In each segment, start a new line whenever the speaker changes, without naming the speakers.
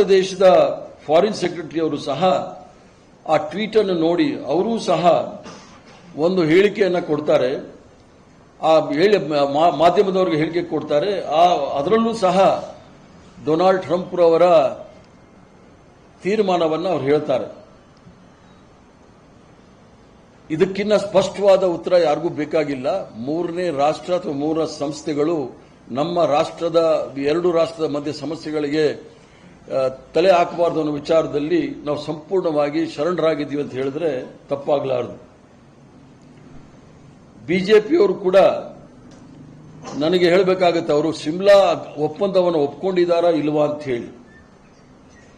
ದೇಶದ foreign secretary ಅವರು ಸಹ ಆ ಟ್ವೀಟ್ ಅನ್ನು ನೋಡಿ ಅವರೂ ಸಹ ಒಂದು ಹೇಳಿಕೆಯನ್ನು ಕೊಡ್ತಾರೆ. ಆ ಮಾಧ್ಯಮದವರಿಗೆ ಹೇಳಿಕೆ ಕೊಡ್ತಾರೆ. ಅದರಲ್ಲೂ ಸಹ ಡೊನಾಲ್ಡ್ ಟ್ರಂಪ್ ಅವರ ತೀರ್ಮಾನವನ್ನು ಅವರು ಹೇಳ್ತಾರೆ. ಇದಕ್ಕಿಂತ ಸ್ಪಷ್ಟವಾದ ಉತ್ತರ ಯಾರಿಗೂ ಬೇಕಾಗಿಲ್ಲ. ಮೂರನೇ ರಾಷ್ಟ್ರ ಅಥವಾ ಮೂರನೇ ಸಂಸ್ಥೆಗಳು ನಮ್ಮ ರಾಷ್ಟ್ರದ ಎರಡು ರಾಷ್ಟ್ರದ ಮಧ್ಯೆ ಸಮಸ್ಯೆಗಳಿಗೆ ತಲೆ ಹಾಕಬಾರದು ಅನ್ನೋ ವಿಚಾರದಲ್ಲಿ ನಾವು ಸಂಪೂರ್ಣವಾಗಿ ಶರಣರಾಗಿದ್ದೀವಿ ಅಂತ ಹೇಳಿದ್ರೆ ತಪ್ಪಾಗಲಾರದು. ಬಿಜೆಪಿಯವರು ಕೂಡ ನನಗೆ ಹೇಳಬೇಕಾಗುತ್ತೆ, ಅವರು ಶಿಮ್ಲಾ ಒಪ್ಪಂದವನ್ನು ಒಪ್ಕೊಂಡಿದ್ದಾರಾ ಇಲ್ವಾ ಅಂತ ಹೇಳಿ.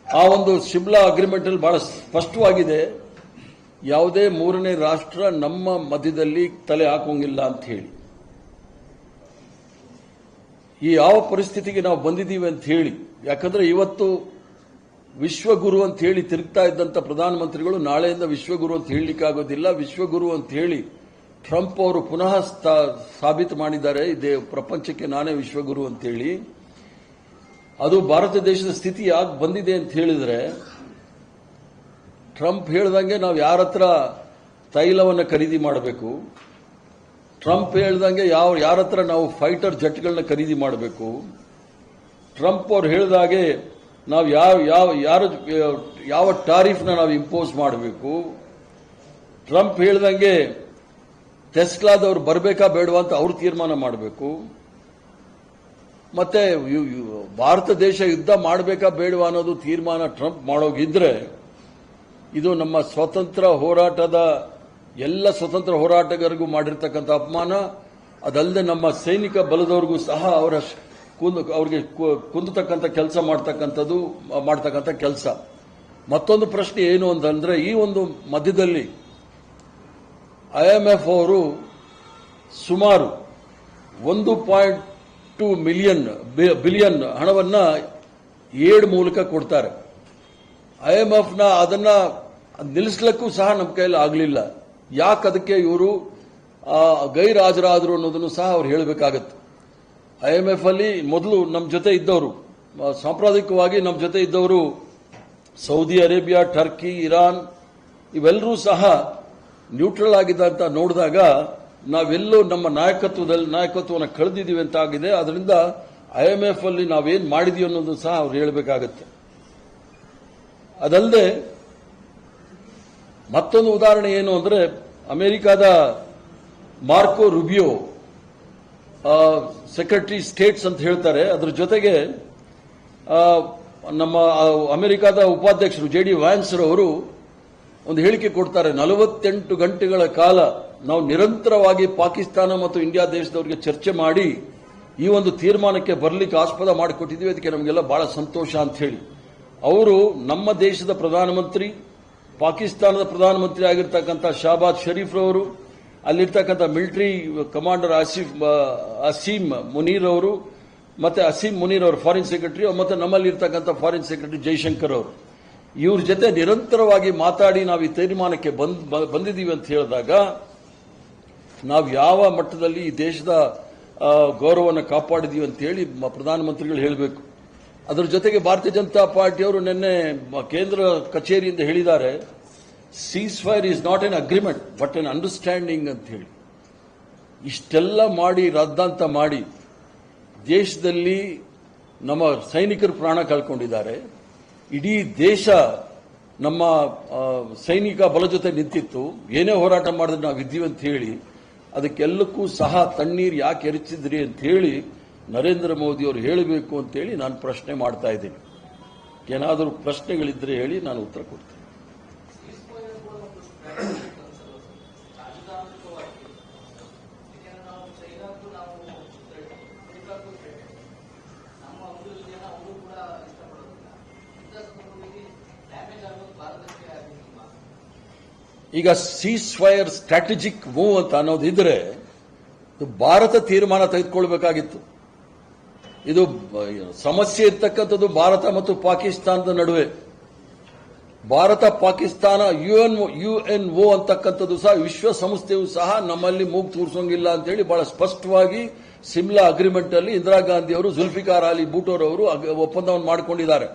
ಆ ಒಂದು ಶಿಮ್ಲಾ ಅಗ್ರಿಮೆಂಟ್ ಅಲ್ಲಿ ಬಹಳ ಸ್ಪಷ್ಟವಾಗಿದೆ, ಯಾವುದೇ ಮೂರನೇ ರಾಷ್ಟ್ರ ನಮ್ಮ ಮಧ್ಯದಲ್ಲಿ ತಲೆ ಹಾಕೋಂಗಿಲ್ಲ ಅಂತ ಹೇಳಿ. ಈ ಯಾವ ಪರಿಸ್ಥಿತಿಗೆ ನಾವು ಬಂದಿದ್ದೀವಿ ಅಂತ ಹೇಳಿ, ಯಾಕಂದ್ರೆ ಇವತ್ತು ವಿಶ್ವಗುರು ಅಂತ ಹೇಳಿ ತಿರುಗ್ತಾ ಇದ್ದಂತ ಪ್ರಧಾನಮಂತ್ರಿಗಳು ನಾಳೆಯಿಂದ ವಿಶ್ವಗುರು ಅಂತ ಹೇಳಲಿಕ್ಕಾಗೋದಿಲ್ಲ. ವಿಶ್ವಗುರು ಅಂತ ಹೇಳಿ ಟ್ರಂಪ್ ಅವರು ಪುನಃ ಸಾಬೀತು ಮಾಡಿದ್ದಾರೆ, ಇದೇ ಪ್ರಪಂಚಕ್ಕೆ ನಾನೇ ವಿಶ್ವಗುರು ಅಂತ ಹೇಳಿ. ಅದು ಭಾರತ ದೇಶದ ಸ್ಥಿತಿ ಯಾಕೆ ಬಂದಿದೆ ಅಂತ ಹೇಳಿದ್ರೆ, ಟ್ರಂಪ್ ಹೇಳ್ದಂಗೆ ನಾವು ಯಾರ ಹತ್ರ ತೈಲವನ್ನು ಖರೀದಿ ಮಾಡಬೇಕು, ಟ್ರಂಪ್ ಹೇಳ್ದಂಗೆ ಯಾರ ಹತ್ರ ನಾವು ಫೈಟರ್ ಜೆಟ್ಗಳನ್ನ ಖರೀದಿ ಮಾಡಬೇಕು, ಟ್ರಂಪ್ ಅವ್ರು ಹೇಳಿದಾಗೆ ನಾವು ಯಾವ ಟಾರಿಫ್ನ ನಾವು ಇಂಪೋಸ್ ಮಾಡಬೇಕು, ಟ್ರಂಪ್ ಹೇಳ್ದಂಗೆ ಟೆಸ್ಲಾದವ್ರು ಬರಬೇಕಾ ಬೇಡವಾ ಅಂತ ಅವ್ರು ತೀರ್ಮಾನ ಮಾಡಬೇಕು. ಮತ್ತೆ ಭಾರತ ದೇಶ ಯುದ್ಧ ಮಾಡಬೇಕಾ ಬೇಡವಾ ಅನ್ನೋದು ತೀರ್ಮಾನ ಟ್ರಂಪ್ ಮಾಡೋಗಿದ್ರೆ, ಇದು ನಮ್ಮ ಸ್ವಾತಂತ್ರ್ಯ ಹೋರಾಟದ ಎಲ್ಲ ಸ್ವತಂತ್ರ ಹೋರಾಟಗಾರರಿಗೂ ಮಾಡಿರ್ತಕ್ಕಂಥ ಅಪಮಾನ. ಅದಲ್ಲದೆ ನಮ್ಮ ಸೈನಿಕ ಬಲದವರಿಗೂ ಸಹ ಅವ್ರಿಗೆ ಕುಂದತಕ್ಕಂಥ ಕೆಲಸ ಮಾಡ್ತಕ್ಕಂಥ ಕೆಲಸ. ಮತ್ತೊಂದು ಪ್ರಶ್ನೆ ಏನು ಅಂತಂದ್ರೆ, ಈ ಒಂದು ಮಧ್ಯದಲ್ಲಿ IMF ಅವರು ಸುಮಾರು 1.2 ಬಿಲಿಯನ್ ಹಣವನ್ನ ಏಡ್ ಮೂಲಕ ಕೊಡ್ತಾರೆ. IMFನ ಅದನ್ನ ನಿಲ್ಲಿಸ್ಲಿಕ್ಕೂ ಸಹ ನಮ್ಮ ಕೈಯಲ್ಲಿ ಆಗಲಿಲ್ಲ. ಯಾಕೆ ಅದಕ್ಕೆ ಇವರು ಗೈರಾಜರಾದರು ಅನ್ನೋದನ್ನು ಸಹ ಅವ್ರು ಹೇಳಬೇಕಾಗತ್ತೆ. IMF ಅಲ್ಲಿ ಮೊದಲು ನಮ್ಮ ಜೊತೆ ಇದ್ದವರು, ಸಾಂಪ್ರದಾಯಿಕವಾಗಿ ನಮ್ಮ ಜೊತೆ ಇದ್ದವರು ಸೌದಿ ಅರೇಬಿಯಾ, ಟರ್ಕಿ, ಇರಾನ್ ಇವೆಲ್ಲರೂ ಸಹ ನ್ಯೂಟ್ರಲ್ ಆಗಿದೆ ಅಂತ ನೋಡಿದಾಗ ನಾವೆಲ್ಲೂ ನಮ್ಮ ನಾಯಕತ್ವವನ್ನು ಕಳೆದಿದ್ದೀವಿ ಅಂತ ಆಗಿದೆ. ಅದರಿಂದ IMF ಅಲ್ಲಿ ನಾವೇನ್ ಮಾಡಿದೀವಿ ಅನ್ನೋದು ಸಹ ಅವ್ರು ಹೇಳಬೇಕಾಗತ್ತೆ. ಅದಲ್ಲದೆ ಮತ್ತೊಂದು ಉದಾಹರಣೆ ಏನು ಅಂದ್ರೆ, ಅಮೆರಿಕದ ಮಾರ್ಕೋ ರುಬಿಯೋ ಸೆಕ್ರೆಟರಿ ಸ್ಟೇಟ್ಸ್ ಅಂತ ಹೇಳ್ತಾರೆ. ಅದರ ಜೊತೆಗೆ ನಮ್ಮ ಅಮೆರಿಕದ ಉಪಾಧ್ಯಕ್ಷರು JD ವ್ಯಾನ್ಸ್ ಅವರು ಒಂದು ಹೇಳಿಕೆ ಕೊಡ್ತಾರೆ. 48 ಗಂಟೆಗಳ ಕಾಲ ನಾವು ನಿರಂತರವಾಗಿ ಪಾಕಿಸ್ತಾನ ಮತ್ತು ಇಂಡಿಯಾ ದೇಶದವರಿಗೆ ಚರ್ಚೆ ಮಾಡಿ ಈ ಒಂದು ತೀರ್ಮಾನಕ್ಕೆ ಬರಲಿಕ್ಕೆ ಆಸ್ಪದ ಮಾಡಿಕೊಟ್ಟಿದ್ದೀವಿ, ಅದಕ್ಕೆ ನಮಗೆಲ್ಲ ಬಹಳ ಸಂತೋಷ ಅಂತ ಹೇಳಿ. ಅವರು ನಮ್ಮ ದೇಶದ ಪ್ರಧಾನಮಂತ್ರಿ, ಪಾಕಿಸ್ತಾನದ ಪ್ರಧಾನಮಂತ್ರಿ ಆಗಿರ್ತಕ್ಕಂಥ ಶಹಬಾಜ್ ಶರೀಫ್ ರವರು, ಅಲ್ಲಿರ್ತಕ್ಕಂಥ ಮಿಲಿಟರಿ ಕಮಾಂಡರ್ ಅಸೀಮ್ ಮುನೀರ್ ಅವರು, ಮತ್ತೆ ಅಸೀಮ್ ಮುನೀರ್ ಅವರು ಫಾರಿನ್ ಸೆಕ್ರೆಟರಿ, ಮತ್ತೆ ನಮ್ಮಲ್ಲಿ ಇರ್ತಕ್ಕಂಥ ಫಾರಿನ್ ಸೆಕ್ರೆಟರಿ ಜೈಶಂಕರ್ ಅವರು, ಇವ್ರ ಜೊತೆ ನಿರಂತರವಾಗಿ ಮಾತಾಡಿ ನಾವು ಈ ತೀರ್ಮಾನಕ್ಕೆ ಬಂದಿದ್ದೀವಿ ಅಂತ ಹೇಳಿದಾಗ, ನಾವು ಯಾವ ಮಟ್ಟದಲ್ಲಿ ಈ ದೇಶದ ಗೌರವವನ್ನು ಕಾಪಾಡಿದೀವಿ ಅಂತ ಹೇಳಿ ಪ್ರಧಾನಮಂತ್ರಿಗಳು ಹೇಳಬೇಕು. ಅದರ ಜೊತೆಗೆ ಭಾರತೀಯ ಜನತಾ ಪಾರ್ಟಿಯವರು ನಿನ್ನೆ ಕೇಂದ್ರ ಕಚೇರಿಯಿಂದ ಹೇಳಿದ್ದಾರೆ, seize fire is not an agreement but N understanding ಅಂತ ಹೇಳಿ. ಇಷ್ಟೆಲ್ಲ ಮಾಡಿ ರದ್ದಾಂತ ಮಾಡಿ ದೇಶದಲ್ಲಿ ನಮ್ಮ ಸೈನಿಕರು ಪ್ರಾಣ ಕಳ್ಕೊಂಡಿದ್ದಾರೆ. ಇಡೀ ದೇಶ ನಮ್ಮ ಸೈನಿಕ ಬಲ ಜೊತೆ ನಿಂತಿತ್ತು. ಏನೇ ಹೋರಾಟ ಮಾಡಿದ್ರೆ ನಾವು ಇದ್ದೀವಿ ಅಂತ ಹೇಳಿ, ಅದಕ್ಕೆಲ್ಲಕ್ಕೂ ಸಹ ತಣ್ಣೀರು ಯಾಕೆ ಎರಚಿದ್ರಿ ಅಂತ ಹೇಳಿ ನರೇಂದ್ರ ಮೋದಿ ಅವರು ಹೇಳಬೇಕು ಅಂತೇಳಿ ನಾನು ಪ್ರಶ್ನೆ ಮಾಡ್ತಾ ಇದ್ದೀನಿ. ಏನಾದರೂ ಪ್ರಶ್ನೆಗಳಿದ್ರೆ ಹೇಳಿ, ನಾನು ಉತ್ತರ ಕೊಡ್ತೀನಿ. ಈಗ ಸೀಸ್ ಫೈರ್ ಸ್ಟ್ರಾಟಜಿಕ್ ಮೂವ್ ಅಂತ ಅನ್ನೋದಿದ್ರೆ ಭಾರತ ತೀರ್ಮಾನ ತೆಗೆದುಕೊಳ್ಬೇಕಾಗಿತ್ತು. ಇದು ಸಮಸ್ಯೆ ಇರ್ತಕ್ಕಂಥದ್ದು ಭಾರತ ಮತ್ತು ಪಾಕಿಸ್ತಾನದ ನಡುವೆ. ಭಾರತ ಪಾಕಿಸ್ತಾನ UNO ಅಂತಕ್ಕಂಥದ್ದು ಸಹ ವಿಶ್ವಸಂಸ್ಥೆಯು ಸಹ ನಮ್ಮಲ್ಲಿ ಮೂಗು ತೂರಿಸೋಂಗಿಲ್ಲ ಅಂತೇಳಿ ಬಹಳ ಸ್ಪಷ್ಟವಾಗಿ ಸಿಮ್ಲಾ ಅಗ್ರಿಮೆಂಟ್ ಅಲ್ಲಿ ಇಂದಿರಾ ಗಾಂಧಿ ಅವರು, ಜುಲ್ಫಿಕಾರ್ ಅಲಿ ಭುಟ್ಟೋ ಅವರು ಒಪ್ಪಂದವನ್ನು ಮಾಡಿಕೊಂಡಿದ್ದಾರೆ.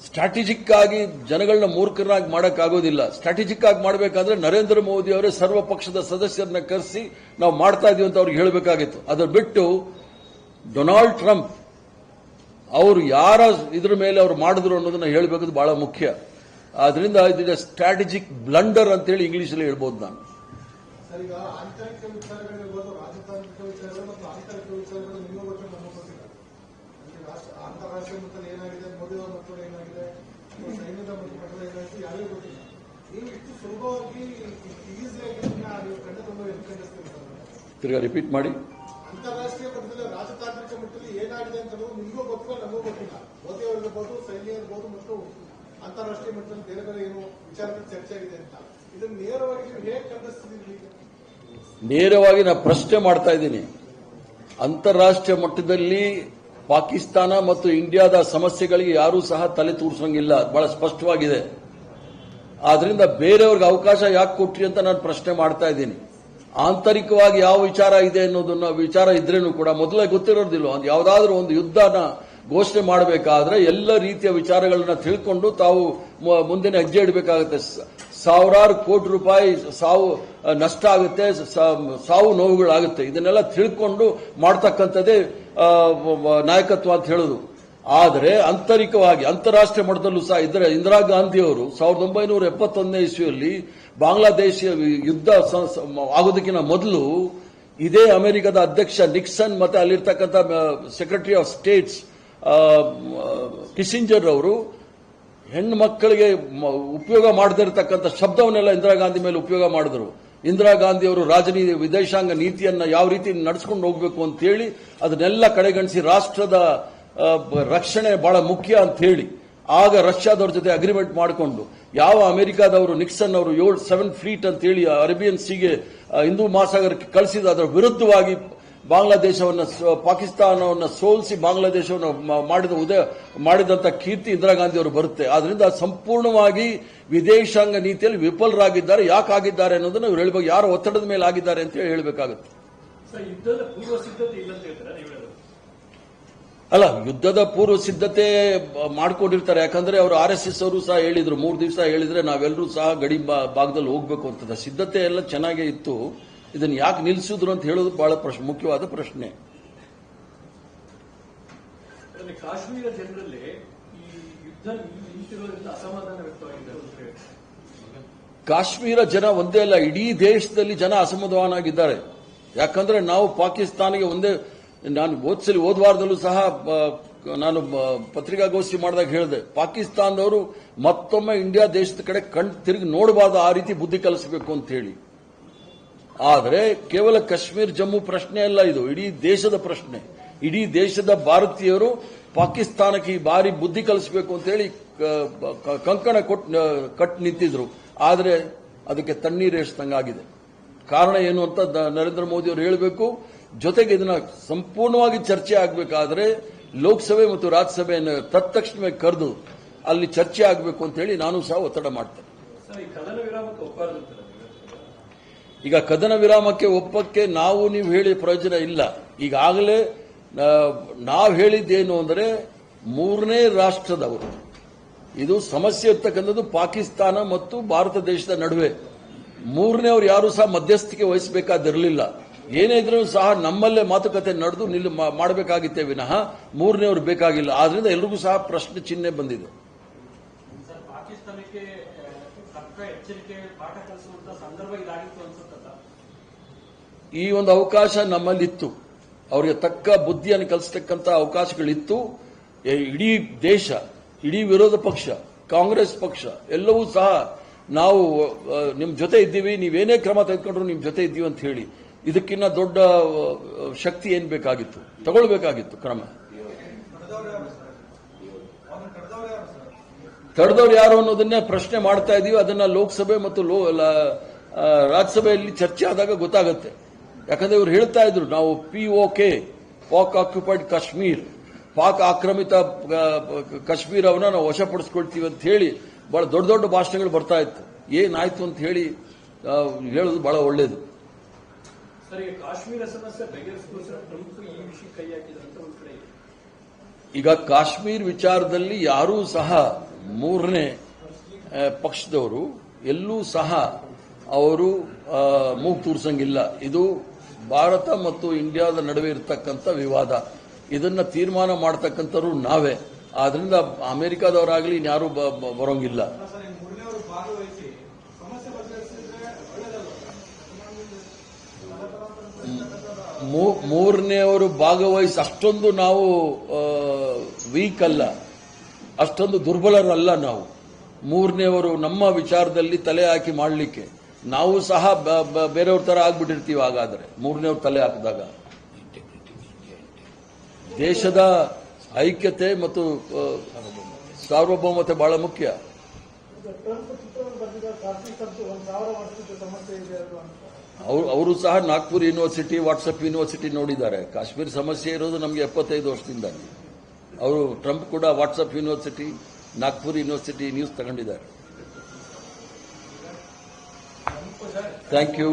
ಸ್ಟ್ರಾಟಜಿಕ್ ಆಗಿ ಜನಗಳನ್ನ ಮೂರ್ಖರಾಗಿ ಮಾಡೋಕ್ಕಾಗೋದಿಲ್ಲ. ಸ್ಟ್ರಾಟಜಿಕ್ ಆಗಿ ಮಾಡಬೇಕಾದ್ರೆ ನರೇಂದ್ರ ಮೋದಿ ಅವರೇ ಸರ್ವ ಪಕ್ಷದ ಸದಸ್ಯರನ್ನ ಕರೆಸಿ ನಾವು ಮಾಡ್ತಾ ಇದೀವಿ ಅಂತ ಅವ್ರಿಗೆ ಹೇಳಬೇಕಾಗಿತ್ತು. ಅದರ ಬಿಟ್ಟು ಡೊನಾಲ್ಡ್ ಟ್ರಂಪ್ ಅವರು ಯಾರ ಇದ್ರ ಮೇಲೆ ಅವ್ರು ಮಾಡಿದ್ರು ಅನ್ನೋದನ್ನ ಹೇಳಬೇಕಾದ್ರು ಬಹಳ ಮುಖ್ಯ. ಆದ್ರಿಂದ ಇದು ಸ್ಟ್ರಾಟಜಿಕ್ ಬ್ಲಂಡರ್ ಅಂತೇಳಿ ಇಂಗ್ಲಿಷಲ್ಲಿ ಹೇಳ್ಬೋದು ನಾನು.
ಈಗ ಆಂತರಿಕ ವಿಚಾರಗಳಿರ್ಬೋದು, ರಾಜತಾಂತ್ರಿಕ ವಿಚಾರಗಳು ಮತ್ತು ಆಂತರಿಕ ವಿಚಾರಗಳು ನಿಮಗೂ ಗೊತ್ತು, ನಮಗೂ ಗೊತ್ತಿಲ್ಲ. ಅಂತಾರಾಷ್ಟ್ರೀಯ ಮಟ್ಟದಲ್ಲಿ ಏನಾಗಿದೆ, ಮೋದಿ ಅವರ ಮಟ್ಟದಲ್ಲಿ ಏನಾಗಿದೆ, ಸೈನ್ಯದ ಮಟ್ಟದಲ್ಲಿ ಏನಾಗಿದೆ, ಯಾರಿಗೂ ಗೊತ್ತಿಲ್ಲ. ನೀವು ಇಷ್ಟು ಸುಲಭವಾಗಿ ಈಸಿಯಾಗಿ ನೀವು ಕಂಡ ತುಂಬ ಖಂಡಿಸ್ತೀರಿ ಸರ್.
ತಿರ್ಗಾ ರಿಪೀಟ್ ಮಾಡಿ.
ಅಂತಾರಾಷ್ಟ್ರೀಯ ಮಟ್ಟದಲ್ಲಿ ರಾಜತಾಂತ್ರಿಕ ಮಟ್ಟದಲ್ಲಿ ಏನಾಗಿದೆ ಅಂತ ನಿಮಗೂ ಗೊತ್ತಿಲ್ಲ, ನಮಗೂ ಗೊತ್ತಿಲ್ಲ. ಮೋದಿ ಅವರಿರ್ಬೋದು, ಸೈನ್ಯ ಇರ್ಬೋದು ಮತ್ತು ಅಂತಾರಾಷ್ಟ್ರೀಯ ಮಟ್ಟದಲ್ಲಿ ಬೇರೆ ಬೇರೆ ಏನು ವಿಚಾರಗಳು ಚರ್ಚೆ ಆಗಿದೆ ಅಂತ ಇದನ್ನು ನೇರವಾಗಿ ನೀವು ಹೇಗೆ ಖಂಡಿಸ್ತಿದ್ದೀರಿ?
ನೇರವಾಗಿ ನಾನು ಪ್ರಶ್ನೆ ಮಾಡ್ತಾ ಇದ್ದೀನಿ. ಅಂತಾರಾಷ್ಟ್ರೀಯ ಮಟ್ಟದಲ್ಲಿ ಪಾಕಿಸ್ತಾನ ಮತ್ತು ಇಂಡಿಯಾದ ಸಮಸ್ಯೆಗಳಿಗೆ ಯಾರೂ ಸಹ ತಲೆ ತೂರಿಸಂಗಿಲ್ಲ, ಬಹಳ ಸ್ಪಷ್ಟವಾಗಿದೆ. ಆದ್ರಿಂದ ಬೇರೆಯವ್ರಿಗೆ ಅವಕಾಶ ಯಾಕೆ ಕೊಟ್ರಿ ಅಂತ ನಾನು ಪ್ರಶ್ನೆ ಮಾಡ್ತಾ ಇದ್ದೀನಿ. ಆಂತರಿಕವಾಗಿ ಯಾವ ವಿಚಾರ ಇದೆ ಅನ್ನೋದನ್ನ ವಿಚಾರ ಇದ್ರೇನು ಕೂಡ ಮೊದಲೇ ಗೊತ್ತಿರೋದಿಲ್ಲ. ಯಾವುದಾದ್ರೂ ಒಂದು ಯುದ್ಧನ ಘೋಷಣೆ ಮಾಡಬೇಕಾದ್ರೆ ಎಲ್ಲ ರೀತಿಯ ವಿಚಾರಗಳನ್ನ ತಿಳ್ಕೊಂಡು ತಾವು ಮುಂದಿನ ಹೆಜ್ಜೆ ಇಡಬೇಕಾಗುತ್ತೆ. ಸಾವಿರಾರು ಕೋಟಿ ರೂಪಾಯಿ ಸಾವು ನಷ್ಟ ಆಗುತ್ತೆ, ಸಾವು ನೋವುಗಳಾಗುತ್ತೆ. ಇದನ್ನೆಲ್ಲ ತಿಳ್ಕೊಂಡು ಮಾಡ್ತಕ್ಕಂಥದ್ದೇ ನಾಯಕತ್ವ ಅಂತ ಹೇಳೋದು. ಆದರೆ ಆಂತರಿಕವಾಗಿ ಅಂತಾರಾಷ್ಟ್ರೀಯ ಮಟ್ಟದಲ್ಲೂ ಸಹ ಇದ್ರೆ ಇಂದಿರಾ ಗಾಂಧಿ ಅವರು 1971ನೇ ಇಸ್ವಿಯಲ್ಲಿ ಬಾಂಗ್ಲಾದೇಶ ಯುದ್ಧ ಆಗೋದಕ್ಕಿಂತ ಮೊದಲು ಇದೇ ಅಮೆರಿಕದ ಅಧ್ಯಕ್ಷ ನಿಕ್ಸನ್ ಮತ್ತೆ ಅಲ್ಲಿರ್ತಕ್ಕಂಥ ಸೆಕ್ರೆಟರಿ ಆಫ್ ಸ್ಟೇಟ್ಸ್ ಕಿಸಿಂಜರ್ ಅವರು ಹೆಣ್ಣು ಮಕ್ಕಳಿಗೆ ಉಪಯೋಗ ಮಾಡದಿರತಕ್ಕಂಥ ಶಬ್ದವನ್ನೆಲ್ಲ ಇಂದಿರಾ ಗಾಂಧಿ ಮೇಲೆ ಉಪಯೋಗ ಮಾಡಿದ್ರು. ಇಂದಿರಾ ಗಾಂಧಿ ಅವರು ರಾಜನೀತಿ ವಿದೇಶಾಂಗ ನೀತಿಯನ್ನ ಯಾವ ರೀತಿ ನಡೆಸ್ಕೊಂಡು ಹೋಗಬೇಕು ಅಂತ ಹೇಳಿ ಅದನ್ನೆಲ್ಲ ಕಡೆಗಣಿಸಿ ರಾಷ್ಟ್ರದ ರಕ್ಷಣೆ ಬಹಳ ಮುಖ್ಯ ಅಂತ ಹೇಳಿ ಆಗ ರಷ್ಯಾದವ್ರ ಜೊತೆ ಅಗ್ರಿಮೆಂಟ್ ಮಾಡಿಕೊಂಡು ಯಾವ ಅಮೆರಿಕಾದವರು ನಿಕ್ಸನ್ ಅವರು 7 ಫ್ಲೀಟ್ ಅಂತ ಹೇಳಿ ಅರೇಬಿಯನ್ ಸೀಗೆ ಹಿಂದೂ ಮಹಾಸಾಗರಕ್ಕೆ ಕಳಿಸಿದ ಅದರ ವಿರುದ್ಧವಾಗಿ ಬಾಂಗ್ಲಾದೇಶವನ್ನು ಪಾಕಿಸ್ತಾನವನ್ನು ಸೋಲಿಸಿ ಬಾಂಗ್ಲಾದೇಶವನ್ನು ಮಾಡಿದಂತ ಕೀರ್ತಿ ಇಂದಿರಾ ಗಾಂಧಿ ಅವರು ಬರುತ್ತೆ. ಆದ್ರಿಂದ ಸಂಪೂರ್ಣವಾಗಿ ವಿದೇಶಾಂಗ ನೀತಿಯಲ್ಲಿ ವಿಫಲರಾಗಿದ್ದಾರೆ. ಯಾಕಾಗಿದ್ದಾರೆ ಅನ್ನೋದನ್ನ ಇವ್ರು ಹೇಳ್ಬೇಕು. ಯಾರು ಒತ್ತಡದ ಮೇಲೆ ಆಗಿದ್ದಾರೆ ಅಂತ ಹೇಳಿ ಹೇಳಬೇಕಾಗುತ್ತೆ. ಅಲ್ಲ, ಯುದ್ಧದ ಪೂರ್ವ ಸಿದ್ಧತೆ ಮಾಡ್ಕೊಂಡಿರ್ತಾರೆ. ಯಾಕಂದ್ರೆ ಅವರು RSS ಅವರು ಸಹ ಹೇಳಿದ್ರು, 3 ದಿವಸ ಹೇಳಿದ್ರೆ ನಾವೆಲ್ಲರೂ ಸಹ ಗಡಿ ಭಾಗದಲ್ಲಿ ಹೋಗ್ಬೇಕು ಅಂತ. ಸಿದ್ಧತೆ ಎಲ್ಲ ಚೆನ್ನಾಗೇ ಇತ್ತು. ಇದನ್ನು ಯಾಕೆ ನಿಲ್ಲಿಸಿದ್ರು ಅಂತ ಹೇಳೋದು ಬಹಳ ಮುಖ್ಯವಾದ ಪ್ರಶ್ನೆ.
ಕಾಶ್ಮೀರ ಜನರಲ್ಲಿ ಈ ಯುದ್ಧ ನಿಂತಿರೋದ್ರಿಂದ ಅಸಮಾಧಾನ ವ್ಯಕ್ತವಾಗಿದೆ.
ಕಾಶ್ಮೀರ ಜನ ಒಂದೇ ಅಲ್ಲ, ಇಡೀ ದೇಶದಲ್ಲಿ ಜನ ಅಸಮಾಧಾನವಾಗಿದ್ದಾರೆ. ಯಾಕಂದ್ರೆ ನಾವು ಪಾಕಿಸ್ತಾನಿಗೆ ಒಂದೇ, ನಾನು ಹೋದ ವಾರದಲ್ಲೂ ಸಹ ನಾನು ಪತ್ರಿಕಾಗೋಷ್ಠಿ ಮಾಡಿದಾಗ ಹೇಳಿದೆ, ಪಾಕಿಸ್ತಾನದವರು ಮತ್ತೊಮ್ಮೆ ಇಂಡಿಯಾ ದೇಶದ ಕಡೆ ಕಣ್ ತಿರುಗಿ ನೋಡಬಾರ್ದು, ಆ ರೀತಿ ಬುದ್ಧಿ ಕಲಿಸಬೇಕು ಅಂತ ಹೇಳಿ. ಆದರೆ ಕೇವಲ ಕಾಶ್ಮೀರ್ ಜಮ್ಮು ಪ್ರಶ್ನೆ ಅಲ್ಲ, ಇದು ಇಡೀ ದೇಶದ ಪ್ರಶ್ನೆ. ಇಡೀ ದೇಶದ ಭಾರತೀಯರು ಪಾಕಿಸ್ತಾನಕ್ಕೆ ಈ ಬಾರಿ ಬುದ್ಧಿ ಕಲಿಸಬೇಕು ಅಂತ ಹೇಳಿ ಕಂಕಣ ಕಟ್ ನಿಂತಿದ್ರು. ಆದರೆ ಅದಕ್ಕೆ ತಣ್ಣೀರೇರಿಸಿದಂಗಾಗಿದೆ. ಕಾರಣ ಏನು ಅಂತ ನರೇಂದ್ರ ಮೋದಿ ಅವರು ಹೇಳಬೇಕು. ಜೊತೆಗೆ ಇದನ್ನ ಸಂಪೂರ್ಣವಾಗಿ ಚರ್ಚೆ ಆಗಬೇಕಾದ್ರೆ ಲೋಕಸಭೆ ಮತ್ತು ರಾಜ್ಯಸಭೆಯನ್ನು ತತ್ಕ್ಷಣವೇ ಕರೆದು ಅಲ್ಲಿ ಚರ್ಚೆ ಆಗಬೇಕು ಅಂತ ಹೇಳಿ ನಾನು ಸಹ ಒತ್ತಡ ಮಾಡ್ತೇನೆ. ಈಗ ಕದನ ವಿರಾಮಕ್ಕೆ ಒಪ್ಪಕ್ಕೆ ನೀವು ಹೇಳಿ ಪ್ರಯೋಜನ ಇಲ್ಲ. ಈಗಾಗಲೇ ನಾವು ಹೇಳಿದ್ದೇನು ಅಂದರೆ 3ನೇ ರಾಷ್ಟ್ರದವರು, ಇದು ಸಮಸ್ಯೆ ಇರ್ತಕ್ಕಂಥದ್ದು ಪಾಕಿಸ್ತಾನ ಮತ್ತು ಭಾರತ ದೇಶದ ನಡುವೆ. 3ನೇವರು ಯಾರು ಸಹ ಮಧ್ಯಸ್ಥಿಕೆ ವಹಿಸಬೇಕಾದಿರಲಿಲ್ಲ. ಏನೇ ಇದ್ರೂ ಸಹ ನಮ್ಮಲ್ಲೇ ಮಾತುಕತೆ ನಡೆದು ಮಾಡಬೇಕಾಗಿತ್ತೇ ವಿನಃ 3ನೇವರು ಬೇಕಾಗಿಲ್ಲ. ಆದ್ರಿಂದ ಎಲ್ರಿಗೂ ಸಹ ಪ್ರಶ್ನೆ ಚಿಹ್ನೆ ಬಂದಿದೆ.
ಪಾಕಿಸ್ತಾನಕ್ಕೆ ತಕ್ಕ ಎಚ್ಚರಿಕೆ ಪಾಠ ಕಲಿಸುವಂತ ಸಂದರ್ಭ ಇದಾಗಿತ್ತು ಅನ್ಸುತ್ತಲ್ಲ.
ಈ ಒಂದು ಅವಕಾಶ ನಮ್ಮಲ್ಲಿತ್ತು. ಅವರಿಗೆ ತಕ್ಕ ಬುದ್ಧಿಯನ್ನು ಕಲಿಸತಕ್ಕಂಥ ಅವಕಾಶಗಳಿತ್ತು. ಇಡೀ ದೇಶ, ಇಡೀ ವಿರೋಧ ಪಕ್ಷ, ಕಾಂಗ್ರೆಸ್ ಪಕ್ಷ ಎಲ್ಲವೂ ಸಹ ನಾವು ನಿಮ್ ಜೊತೆ ಇದ್ದೀವಿ, ನೀವೇನೇ ಕ್ರಮ ತೆಗೆದುಕೊಂಡ್ರು ನಿಮ್ ಜೊತೆ ಇದ್ದೀವಿ ಅಂತ ಹೇಳಿ, ಇದಕ್ಕಿಂತ ದೊಡ್ಡ ಶಕ್ತಿ ಏನ್ ಬೇಕಾಗಿತ್ತು, ತಗೊಳ್ಬೇಕಾಗಿತ್ತು ಕ್ರಮ. ತಡೆದವ್ರು ಯಾರು ಅನ್ನೋದನ್ನೇ ಪ್ರಶ್ನೆ ಮಾಡ್ತಾ ಇದೀವಿ. ಅದನ್ನ ಲೋಕಸಭೆ ಮತ್ತು ರಾಜ್ಯಸಭೆಯಲ್ಲಿ ಚರ್ಚೆ ಆದಾಗ ಗೊತ್ತಾಗುತ್ತೆ. ಯಾಕಂದ್ರೆ ಇವರು ಹೇಳ್ತಾ ಇದ್ರು, ನಾವು POK, ಪಾಕ್ ಆಕ್ಯುಪೈಡ್ ಕಾಶ್ಮೀರ್, ಪಾಕ್ ಆಕ್ರಮಿತ ಕಾಶ್ಮೀರವನ್ನ ನಾವು ವಶಪಡಿಸ್ಕೊಳ್ತೀವಿ ಅಂತ ಹೇಳಿ ಬಹಳ ದೊಡ್ಡ ದೊಡ್ಡ ಭಾಷಣಗಳು ಬರ್ತಾ ಇತ್ತು. ಏನಾಯ್ತು ಅಂತ ಹೇಳಿ ಹೇಳೋದು ಬಹಳ ಒಳ್ಳೇದು.
ಕಾಶ್ಮೀರ ಸಮಸ್ಯೆ ಬಗೆಹರಿಸಿಕೊಳ್ಳಲು ಟ್ರಂಪ್ ಈ ವಿಷಯ ಕೈ ಹಾಕಿದ್ರು ಅಂತ ಒಂದು ಕಡೆ.
ಈಗ ಕಾಶ್ಮೀರ್ ವಿಚಾರದಲ್ಲಿ ಯಾರೂ ಸಹ ಮೂರನೇ ಪಕ್ಷದವರು ಎಲ್ಲೂ ಸಹ ಅವರು ಮೂಗು ತೂರ್ಸಂಗಿಲ್ಲ. ಇದು ಭಾರತ ಮತ್ತು ಇಂಡಿಯಾದ ನಡುವೆ ಇರತಕ್ಕಂಥ ವಿವಾದ. ಇದನ್ನ ತೀರ್ಮಾನ ಮಾಡತಕ್ಕಂಥವ್ರು ನಾವೇ. ಆದ್ರಿಂದ ಅಮೆರಿಕಾದವರಾಗಲಿ ಇನ್ಯಾರೂ ಬರೋಂಗಿಲ್ಲ.
ಮೂರನೇವರು ಭಾಗವಹಿಸಿ ಸಮಸ್ಯೆ ಬಗೆಹರಿಸಿದ್ರೆ ಒಳ್ಳೆಯದಲ್ಲ.
ಮೂರನೆಯವರು ಭಾಗವಹಿಸಿ ಅಷ್ಟೊಂದು ನಾವು ವೀಕ್ ಅಲ್ಲ, ಅಷ್ಟೊಂದು ದುರ್ಬಲರಲ್ಲ ನಾವು. ಮೂರನೆಯವರು ನಮ್ಮ ವಿಚಾರದಲ್ಲಿ ತಲೆ ಹಾಕಿ ಮಾಡಲಿಕ್ಕೆ ನಾವು ಸಹ ಬೇರೆಯವ್ರ ತರ ಆಗ್ಬಿಟ್ಟಿರ್ತೀವಿ. ಹಾಗಾದ್ರೆ ಮೂರನೆಯವ್ರ ತಲೆ ಹಾಕಿದಾಗ ದೇಶದ ಐಕ್ಯತೆ ಮತ್ತು ಸಾರ್ವಭೌಮತೆ ಬಹಳ ಮುಖ್ಯ.
ಟ್ರಂಪ್ ಚಿತ್ರವನ್ನು ಬರೆದಿದ್ದ ಕಾರ್ತಿಕ್ ಅಂತೂ 1000 ವರ್ಷದ ಸಮಸ್ಯೆ ಇದೆ ಅದು ಅಂತ.
ಅವರು ಸಹ ನಾಗ್ಪುರ್ ಯೂನಿವರ್ಸಿಟಿ, ವಾಟ್ಸಪ್ ಯೂನಿವರ್ಸಿಟಿ ನೋಡಿದ್ದಾರೆ. ಕಾಶ್ಮೀರ ಸಮಸ್ಯೆ ಇರೋದು ನಮಗೆ 75 ವರ್ಷದಿಂದ. ಅವರು ಟ್ರಂಪ್ ಕೂಡ WhatsApp university, Nagpur university news ತಗೊಂಡಿದ್ದಾರೆ. Thank you.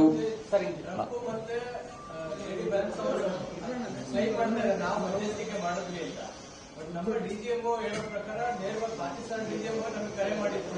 ನಾವು ಮಧ್ಯಸ್ಥಿಕೆ ಮಾಡಿದ್ವಿ ಅಂತ. ನಮ್ಮ ಡಿಜಿಎಂಒ ಹೇಳೋ ಪ್ರಕಾರ ನೇರವಾಗಿ ಪಾಕಿಸ್ತಾನ ಡಿಜಿಎಂಒ ನಮಗೆ ಕರೆ ಮಾಡಿದ್ರು.